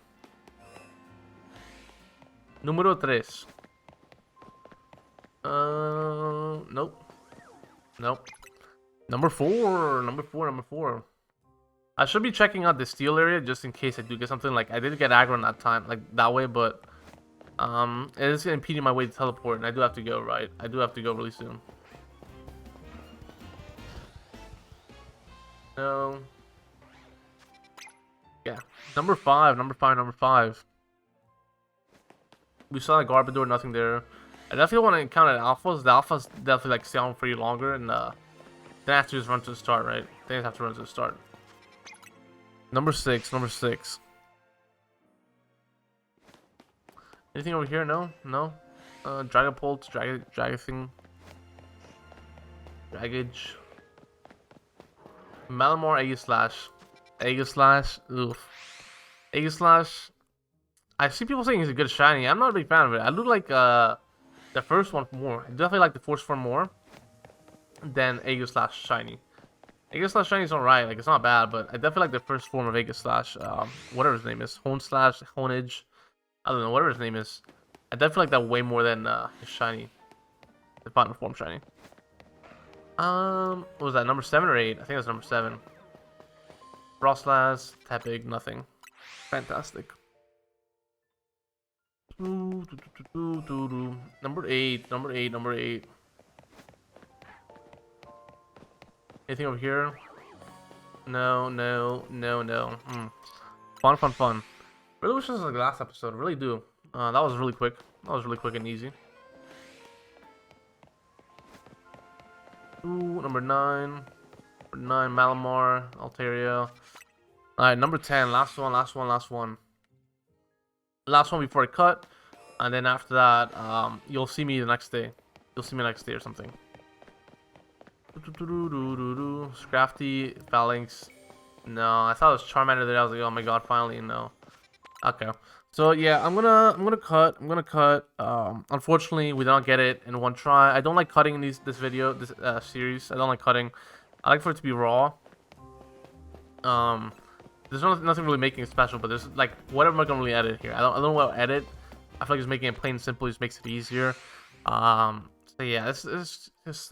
Número 3. Nope. Number 4. I should be checking out the steel area just in case I do get something. Like, I did get aggro in that time, like that way, but it is impeding my way to teleport, and I do have to go, right? I do have to go really soon. No. Yeah. Number 5. We saw the Garbodor, nothing there. I definitely want to encounter the alphas. The alphas definitely like stay on for you longer, and then I have to just run to the start, right? Then I have to run to the start. Number 6. Anything over here? No. Dragapult, Dragething, Dragage, Malamar, Aegislash. Oof. Aegislash. I see people saying he's a good shiny. I'm not a big fan of it. I do like the first one more. I definitely like the first form more than Aegislash shiny. Aegislash shiny is alright. Like, it's not bad, but I definitely like the first form of Aegislash. Whatever his name is, Honage. I don't know. Whatever his name is. I definitely like that way more than his shiny, the final form shiny. What was that? Number 7 or 8? I think it was number 7. Frostlass, Tepig, nothing. Fantastic. Number 8. Anything over here? No. Fun. Really wish this was like the last episode. Really do. That was really quick. And easy. Ooh, number 9. Malamar, Altaria. Alright, number 10. Last one. Last one before I cut. And then after that, you'll see me the next day. Or something. Scrafty, Phalanx. No, I thought it was Charmander there. I was like, oh my god, finally, no. Okay. So yeah, I'm gonna cut. Unfortunately, we did not get it in one try. I don't like cutting in this series. I don't like cutting. I like for it to be raw. There's nothing really making it special, but there's like, what am I gonna really edit here? I don't know what to edit. I feel like just making it plain and simple just makes it easier. So yeah, it's just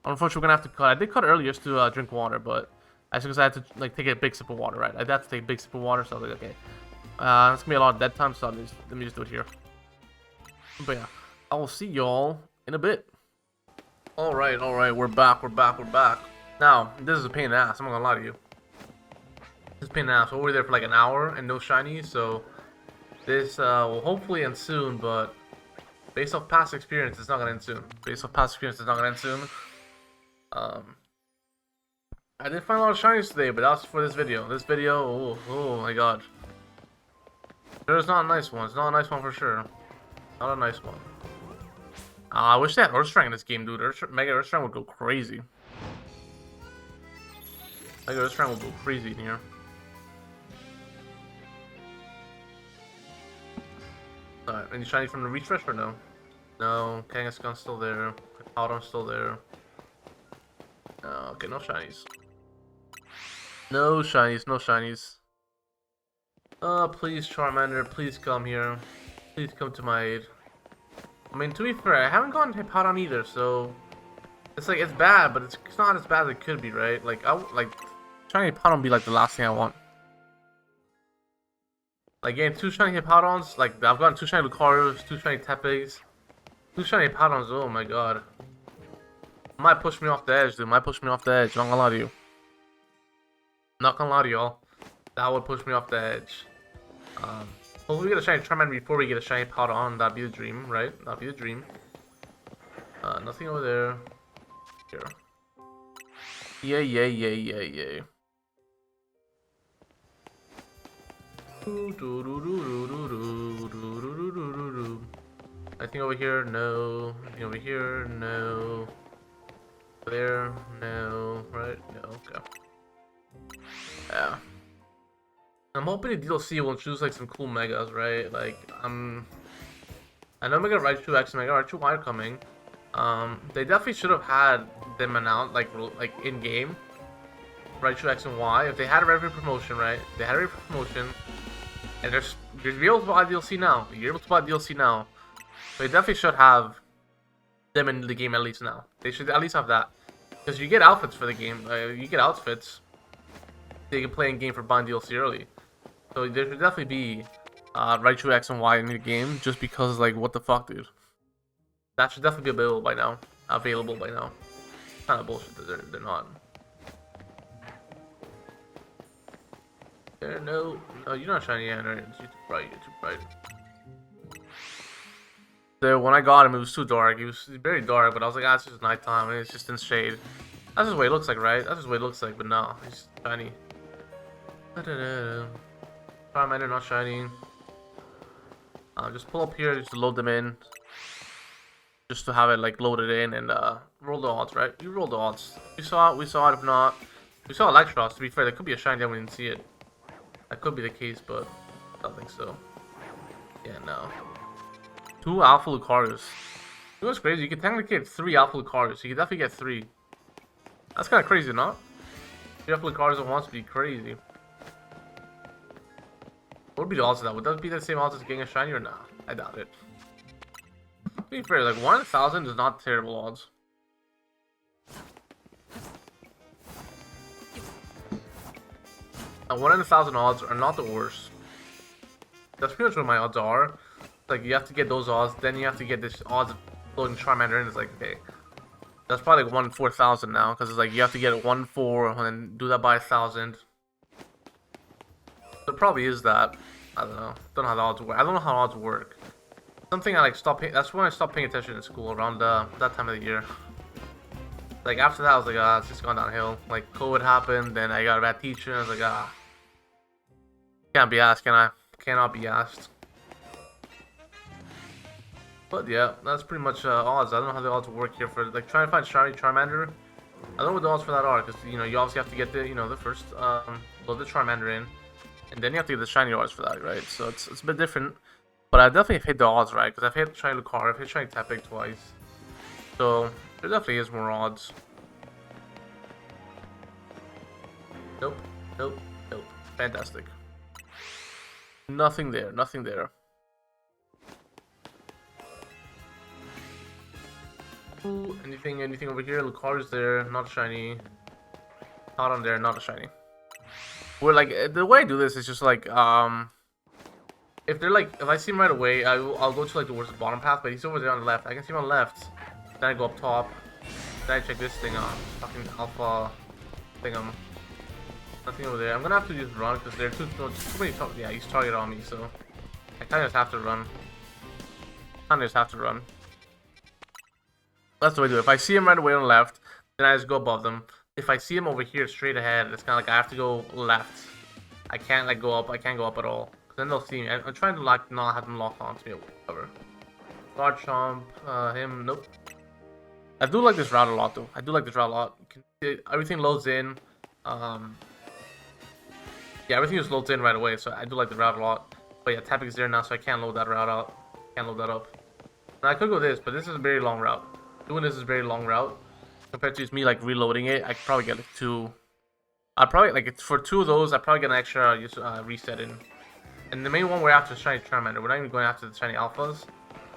unfortunately we're gonna have to cut. I did cut earlier just to drink water, but I think I had to like take a big sip of water, right? I'd have to take a big sip of water, so I was like, okay, it's gonna be a lot of dead time, so let me just do it here. But yeah, I will see y'all in a bit. All right, we're back. Now, this is a pain in the ass. I'm not gonna lie to you. This is a pain in the ass. We're over there for like an hour and no shinies, so this will hopefully end soon, but based off past experience, it's not gonna end soon. I did find a lot of shinies today, but that was for this video. Oh my god. There's not a nice one. It's not a nice one for sure. Not a nice one. I wish they had Earth Strike in this game, dude. Mega Earth Strike would go crazy. Mega Earth Strike would go crazy in here. Alright, any shiny from the refresh or no? No, Kangaskhan's still there. Autumn's still there. Okay, no shinies. No shinies, no shinies. Please, Charmander, please come here. Please come to my aid. I mean, to be fair, I haven't gotten Hippowdon either, so... It's like, it's bad, but it's not as bad as it could be, right? Like, shiny Hippowdon would be like the last thing I want. Like, getting 2 shiny Hippowdons, like, I've gotten 2 shiny Lucario's, 2 shiny Tepe's, 2 shiny Hippowdons, oh my god. Might push me off the edge, dude, might push me off the edge, not gonna lie to you. Not gonna lie to y'all. That would push me off the edge. Hopefully we get a shiny Charmander before we get a shiny Hippowdon, that'd be the dream, right? That'd be the dream. Nothing over there. Here. Yay. Anything over here? No. Anything over here? No. There? No. Right? No. Okay. Yeah. I'm hoping the DLC will choose like some cool megas, right? Like, I know Mega Raichu X and Mega Raichu Y are coming. They definitely should have had them announced like in game. Raichu X and Y. If they had a Review promotion, right? They had a Review promotion, and you're able to buy DLC now. You're able to buy DLC now. They definitely should have them in the game at least now. They should at least have that, because you get outfits for the game. You get outfits. They can play in game for buying DLC early. So there should definitely be Raichu X and Y in the game, just because, like, what the fuck, dude? That should definitely be available by now. Kind of bullshit that they're not. No, you're not shiny yet, right? You're too bright. So when I got him, it was too dark. It was very dark, but I was like, it's just nighttime, and it's just in shade. That's just what it looks like, right? That's just what it looks like, but no, he's shiny. Charmander not shiny. Just pull up here, just to load them in. Just to have it like loaded in and roll the odds, right? You roll the odds. We saw it. If not, we saw Electros. To be fair, there could be a shiny that we didn't see it. That could be the case, but I don't think so. Yeah, no. 2 Alpha Lucarios. You know what's crazy? You can technically get 3 Alpha Lucarios. You can definitely get 3. That's kind of crazy, not? 3 Alpha Lucarios at once would be crazy. What would be the odds of that? Would that be the same odds as getting a shiny or not? I doubt it. To be fair, like 1 in 1,000 is not terrible odds. And 1 in 1,000 odds are not the worst. That's pretty much what my odds are. Like, you have to get those odds, then you have to get this odds of loading Charmander in. It's like, okay, that's probably like 1 in 4,000 now, because it's like you have to get 1 in 4 and then do that by 1,000. So it probably is that. I don't know. Don't know how the odds work. I don't know how odds work. Something I like stopped. That's when I stopped paying attention in school, around that time of the year. Like after that, I was like, it's just gone downhill. Like COVID happened, then I got a bad teacher. And I was like, can't be asked, can I? Cannot be asked. But yeah, that's pretty much odds. I don't know how the odds work here for like trying to find shiny Charmander. I don't know what the odds for that are, because you obviously have to get the the first load the Charmander in, and then you have to get the shiny odds for that, right? So it's a bit different. But I definitely have hit the odds, right? Because I've hit shiny Lucario, I've hit shiny Tepe twice. So there definitely is more odds. Nope. Fantastic. Nothing there. Ooh, anything over here? Lucario's there, not shiny. Not on there, not a shiny. We're like, the way I do this is just like, if they're like, if I see him right away, I'll go to like towards the bottom path, but he's over there on the left. I can see him on the left. Then I go up top. Then I check this thing out. Fucking alpha thingam. Nothing over there. I'm gonna have to just run because there are too many. Yeah, he's targeted on me, so I kind of just have to run. That's the way to do it. If I see him right away on the left, then I just go above them. If I see him over here straight ahead, it's kind of like I have to go left. I can't like go up. I can't go up at all. Then they'll see me. I'm trying to like not have them lock onto me or whatever. Garchomp, him, nope. I do like this route a lot, though. I do like this route a lot. Everything loads in. Yeah, everything just loads in right away, so I do like the route a lot. But yeah, tapping is there now, so I can't load that route out. Can't load that up. Now I could go this, but this is a very long route. Doing this is a very long route. Compared to just me like reloading it, I could probably get like 2. I'd probably like for 2 of those, I'd probably get an extra reset in. And the main one we're after is shiny Charmander. We're not even going after the shiny alphas.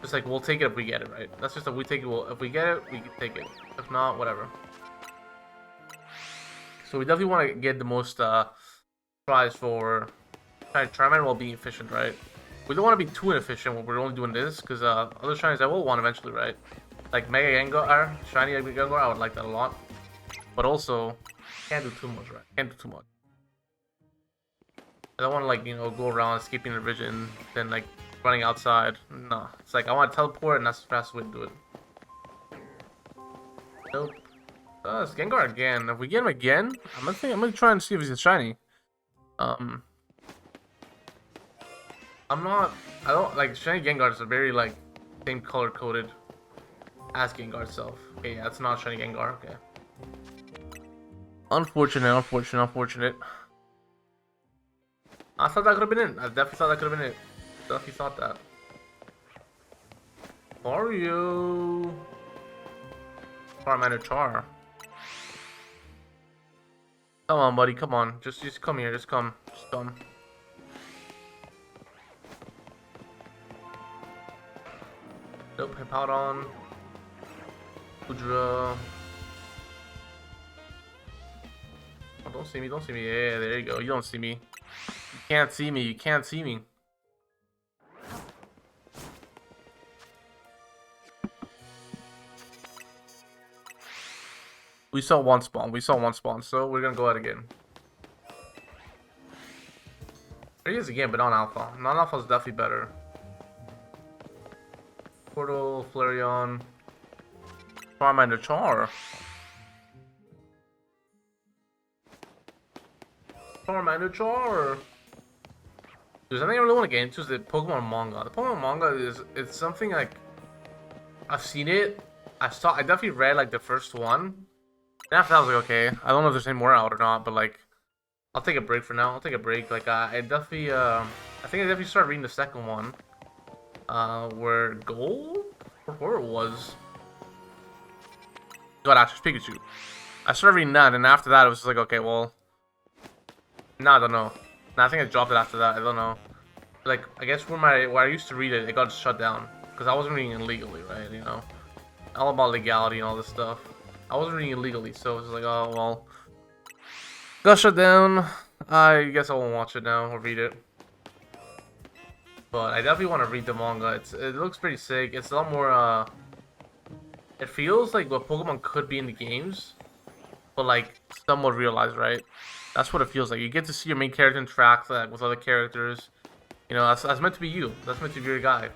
Just like we'll take it if we get it, right? That's just that we take it. If we get it, we can take it. If not, whatever. So we definitely want to get the most tries for shiny Charmander while being efficient, right? We don't want to be too inefficient when we're only doing this, because other shinies I will want eventually, right? Like Mega Gengar, shiny Mega Gengar, I would like that a lot. But also, can't do too much, right? Can't do too much. I don't want to like, you know, go around escaping the vision, then like running outside. No, it's like I want to teleport, and that's the fastest way to do it. Nope. It's Gengar again. If we get him again, I'm gonna try and see if he's a shiny. I don't like shiny Gengars are very like same color coded as Gengar itself. Okay, yeah, it's not shiny Gengar. Okay. Unfortunate. I thought that could have been it. I definitely thought that could have been it. Definitely thought that. Mario. Charmander Char. Come on, buddy. Come on. Just come here. Just come. Just come. Nope. Hippowdon. Kudra. Oh, don't see me. Don't see me. Yeah, there you go. You don't see me. You can't see me. You can't see me. We saw one spawn, so we're gonna go out again. There he is again, but non-alpha. Non-alpha is definitely better. Portal, Flareon, Charmander Char. Charmander Char. There's something I really want to get into is the Pokemon manga. The Pokemon manga it's something like I've seen it. I definitely read like the first one. And after that, I was like, okay, I don't know if there's any more out or not, but like, I'll take a break for now. I'll take a break. Like, I definitely, I think I definitely started reading the second one, where Gold or where it was. God, Ash's Pikachu. I started reading that, and after that, it was just like, okay, well, no, I don't know. No, I think I dropped it after that. I don't know. Like, I guess where I used to read it, it got shut down because I wasn't reading it legally, right? You know, all about legality and all this stuff. I wasn't reading it legally, so it was like, oh, well, got shut down. I guess I won't watch it now or read it. But I definitely want to read the manga. It looks pretty sick. It's a lot more, it feels like what Pokemon could be in the games, but like somewhat realized, right? That's what it feels like. You get to see your main character interact like, with other characters. You know, that's meant to be you. That's meant to be your guy.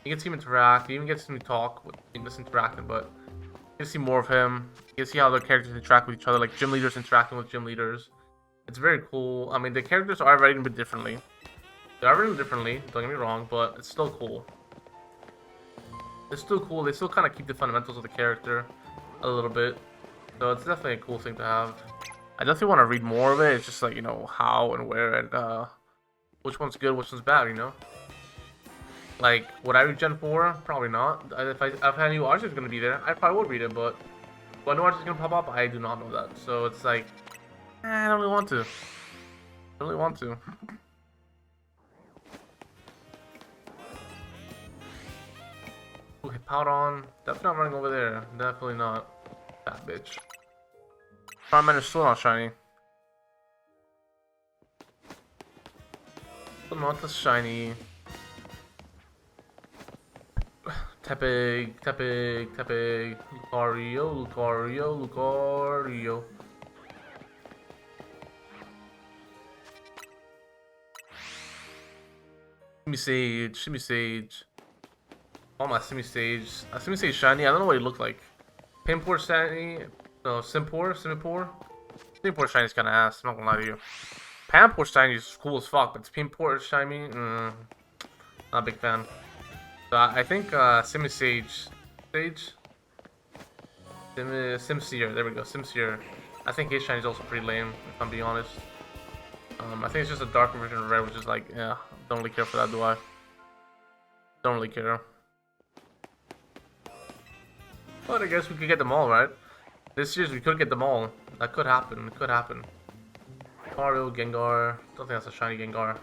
You get to see him interact. You even get to see him talk with just interacting, but you get to see more of him. You get to see how other characters interact with each other, like gym leaders interacting with gym leaders. It's very cool. I mean, the characters are written a bit differently. They are written differently, don't get me wrong, but it's still cool. It's still cool. They still kind of keep the fundamentals of the character a little bit. So it's definitely a cool thing to have. I definitely want to read more of it. It's just like, you know, how and where and which one's good, which one's bad, you know? Like, would I read Gen 4? Probably not. If I knew Arceus was going to be there, I probably would read it, but when Arceus is going to pop up, I do not know that. So it's like, I don't really want to. I don't really want to. Okay, Powdon. Definitely not running over there. Definitely not. That bitch. Charmander's still not shiny. Still not the shiny. Tepig. Lucario. Simi-Sage. Oh, my Simi-Sage. A Simi-Sage shiny. I don't know what he looked like. Pimpor shiny. No, Simpor. Simpor shiny is kind of ass. I'm not gonna lie to you. Pampor shiny is cool as fuck, but Pimpor shiny. Not a big fan. So I think Sage. Simseer, there we go, Simseer. I think his shiny is also pretty lame, if I'm being honest. I think it's just a darker version of red, which is like, yeah, don't really care for that, do I? Don't really care. But I guess we could get them all, right? This series we could get them all. That could happen, it could happen. Mario, Gengar, don't think that's a shiny Gengar.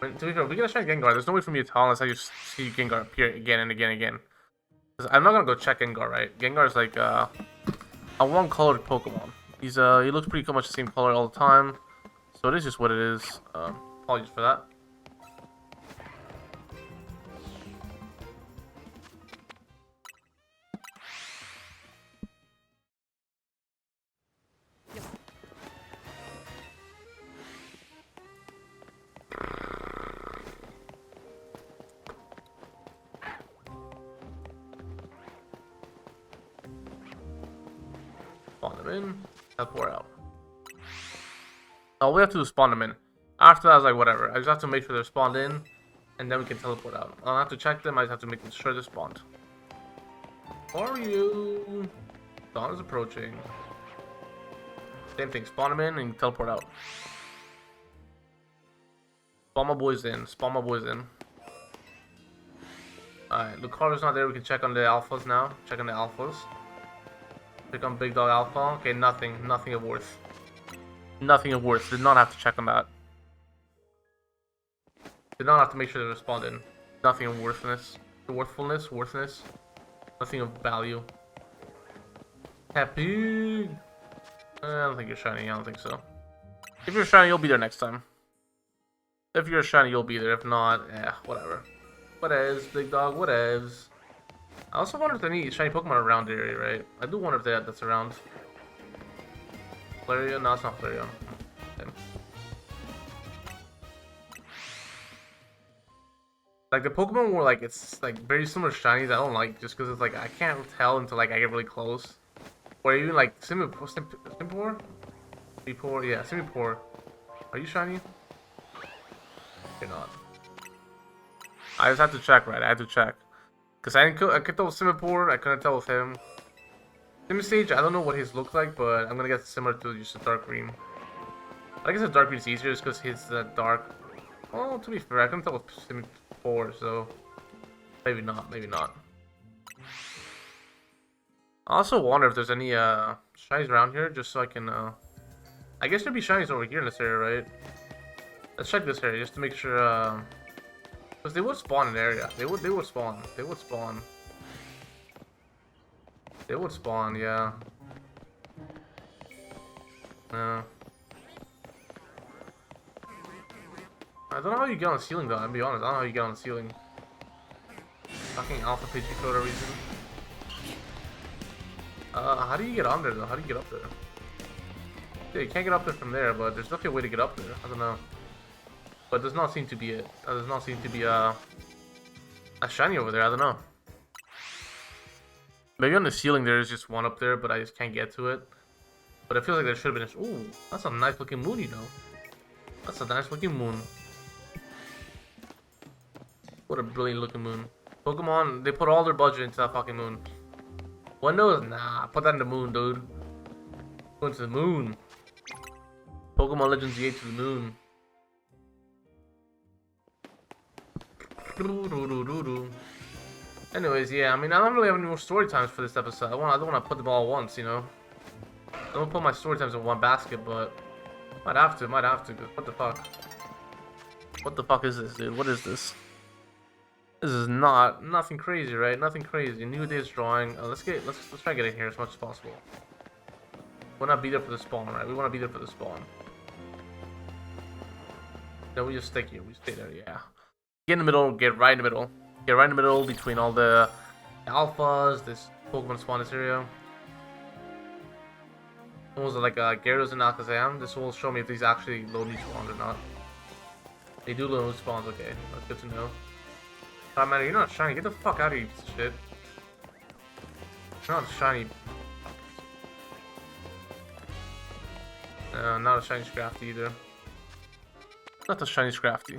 I mean, to be fair, if we get a shiny Gengar, there's no way for me to tell unless I just see Gengar appear again and again and again. I'm not gonna go check Gengar, right? Gengar is like a one-colored Pokemon. He looks pretty much the same color all the time, so it is just what it is. Apologies for that. Spawn them in, teleport out. All we have to do is spawn them in. After that, I was like, whatever. I just have to make sure they're spawned in, and then we can teleport out. I don't have to check them, I just have to make sure they're spawned. How are you? Dawn is approaching. Same thing, spawn them in and teleport out. Spawn my boys in, spawn my boys in. Alright, Lucario's not there, we can check on the alphas now. Check on the alphas. Click on Big Dog Alpha. Okay, nothing of worth. Nothing of worth. Did not have to check on that. Did not have to make sure they responded. Nothing of worthiness. Worthiness. Nothing of value. Happy. I don't think you're shiny. I don't think so. If you're shiny, you'll be there next time. If you're shiny, you'll be there. If not, whatever. Whatevs, Big Dog. Whatevs. I also wonder if there are any shiny Pokemon around the area, right? I do wonder if that's around. Flareon? No, it's not Flareon. Okay. Like the Pokemon were like, it's like very similar shinies. I don't like just because it's like I can't tell until like I get really close. Or even like Simipour? Yeah, Simipour. Are you shiny? You're not. I just have to check, right? I had to check. Because I could tell with Simipour, I couldn't tell with him. Simisage, I don't know what his looks like, but I'm gonna guess similar to just a dark green. I guess the dark green is easier just because his dark. Well, to be fair, I couldn't tell with Simipour, so maybe not, maybe not. I also wonder if there's any shinies around here, just so I can. I guess there'd be shinies over here in this area, right? Let's check this area just to make sure. Because they would spawn in the area. They would spawn. They would spawn. They would spawn, yeah. I don't know how you get on the ceiling though, I'll be honest. I don't know how you get on the ceiling. Fucking alpha Pidgey for whatever reason. How do you get on there though? How do you get up there? Yeah, you can't get up there from there, but there's definitely a way to get up there. I don't know. But it does not seem to be it. There does not seem to be a shiny over there. I don't know. Maybe on the ceiling there is just one up there, but I just can't get to it. But it feels like there should have been. Ooh, that's a nice looking moon, you know. That's a nice looking moon. What a brilliant looking moon. Pokemon, they put all their budget into that fucking moon. Windows? Nah, put that in the moon, dude. Go into the moon. Pokemon Legends EA to the moon. Anyways, yeah, I mean, I don't really have any more story times for this episode. I don't want to put them all at once, you know. I don't put my story times in one basket, but might have to. What the fuck? What the fuck is this, dude? What is this? This is nothing crazy, right? Nothing crazy. New day's drawing. Let's try to get in here as much as possible. We want to be there for the spawn, right? We want to be there for the spawn. Then we just stick here. We stay there, yeah. Get in the middle, get right in the middle. Get right in the middle between all the alphas, this Pokemon spawn this area. Those are like Gyarados and Alakazam. This will show me if these actually load new spawns or not. They do load new spawns, okay. That's good to know. Charmander, you're not shiny. Get the fuck out of here, you piece of shit. You're not shiny. Not a shiny Scrafty either. Not a shiny Scrafty.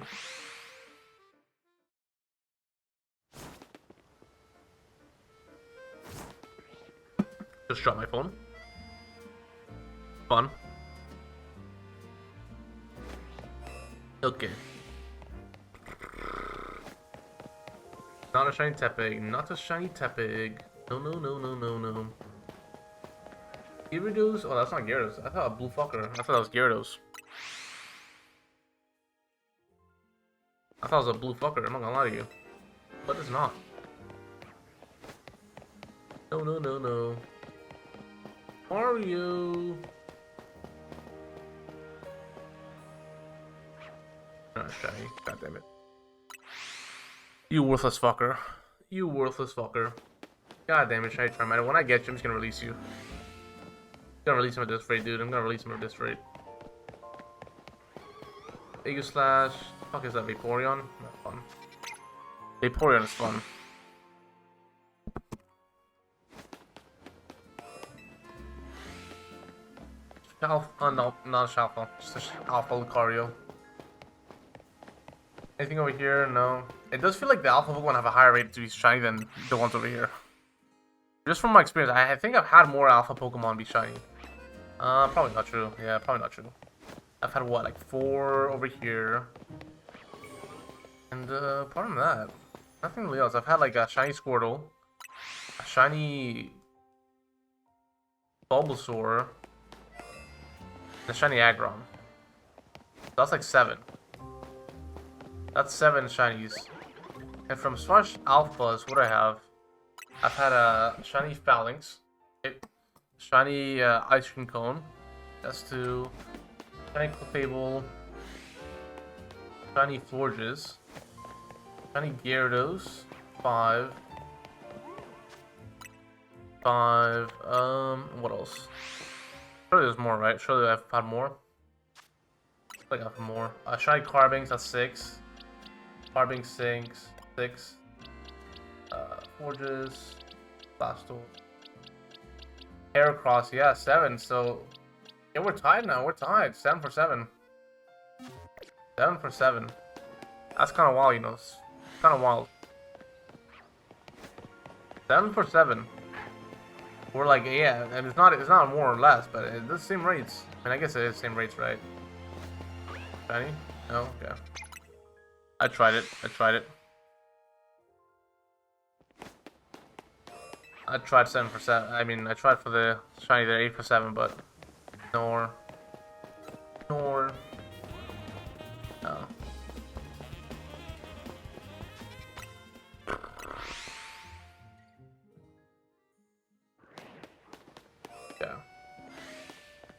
Just drop my phone. Fun. Okay. Not a shiny Tepig. Not a shiny Tepig. No, no, no, no, no, no. Gyarados? Oh, that's not Gyarados. I thought a blue fucker. I thought that was Gyarados. I thought it was a blue fucker. I'm not gonna lie to you. But it's not. No, no, no, no. Mario. Not shiny. God damn it. You worthless fucker. You worthless fucker. God damn it, shiny Charmander. When I get you, I'm just gonna release you. I'm gonna release him at this rate, dude. I'm gonna release him at this rate. Aegis Slash. The fuck is that? Vaporeon? Not fun. Vaporeon is fun. Alpha, no, not Alpha. Just Alpha Lucario. Anything over here? No. It does feel like the Alpha Pokemon have a higher rate to be shiny than the ones over here. Just from my experience, I think I've had more Alpha Pokemon be shiny. Probably not true. Yeah, probably not true. I've had what, like 4 over here. And apart from that, nothing really else. I've had like a shiny Squirtle, a shiny Bulbasaur, and a shiny Aggron. That's like 7. That's 7 shinies. And from as far as alphas, what I have, I've had a shiny Phalanx, shiny Ice Cream Cone, that's 2, shiny Clefable, shiny Florges, shiny Gyarados, 5, what else? Surely there's more, right? Surely I've had more. I think I've had more. Shiny Carbink, that's 6. Carbink 6. Forges, Blastoise. Heracross, yeah, 7. So, yeah, we're tied now. We're tied. 7 for 7. 7 for 7. That's kind of wild, you know. It's kind of wild. 7 for 7. We're like, yeah, and it's not more or less, but it's the same rates. I mean, I guess it is the same rates, right? Shiny? No? Okay. I tried it. I tried 7 for 7. I mean, I tried for the shiny there, 8 for 7, but nor. No. Yeah.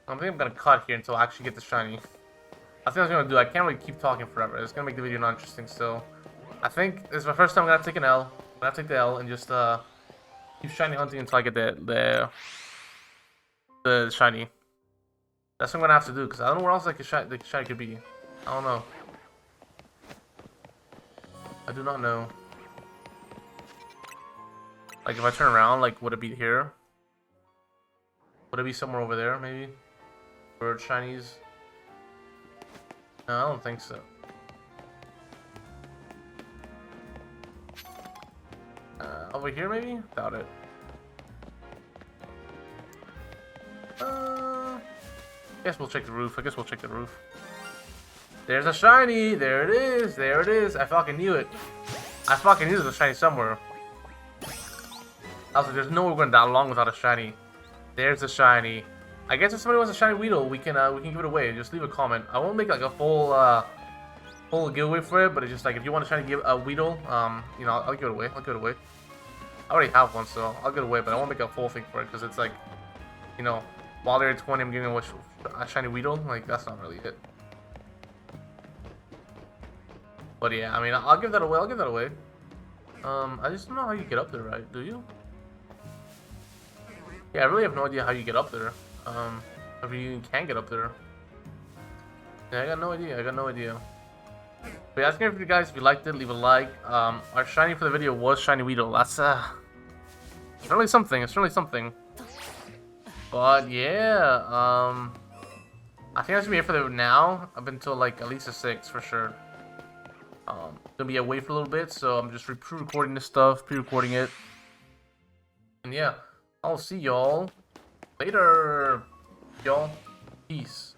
I think I'm gonna cut here until I actually get the shiny. I think I'm gonna do. I can't really keep talking forever. It's gonna make the video not interesting still. I think this is my first time I'm gonna take an L. I'm gonna take the L and just keep shiny hunting until I get the shiny. That's what I'm gonna have to do because I don't know where else the shiny could be. I don't know. I do not know. Like if I turn around, like would it be here? Would it be somewhere over there maybe? Bird shinies? No, I don't think so. Over here maybe? Doubt it. Guess we'll check the roof. There's a shiny! There it is! I fucking knew it. I fucking knew there was a shiny somewhere. I was like, there's no way we're going that long without a shiny. There's a shiny. I guess if somebody wants a shiny Weedle, we can give it away. Just leave a comment. I won't make like a full giveaway for it, but it's just like if you want to try to give a Weedle, you know, I'll give it away. I already have one, so I'll give it away, but I won't make a full thing for it because it's like, you know, while they're at 20, I'm giving away a shiny Weedle. Like that's not really it. But yeah, I mean, I'll give that away. I just don't know how you get up there, right? Do you? Yeah, I really have no idea how you get up there. If you even can get up there. Yeah, I got no idea. But yeah, that's gonna be for you guys. If you liked it, leave a like. Our shiny for the video was shiny Weedle. That's certainly something. But yeah, I think that's gonna be it for the now. Up until like at least a 6 for sure. Gonna be away for a little bit, so I'm just pre-recording this stuff, pre-recording it. And yeah, I'll see y'all Later, y'all. Peace.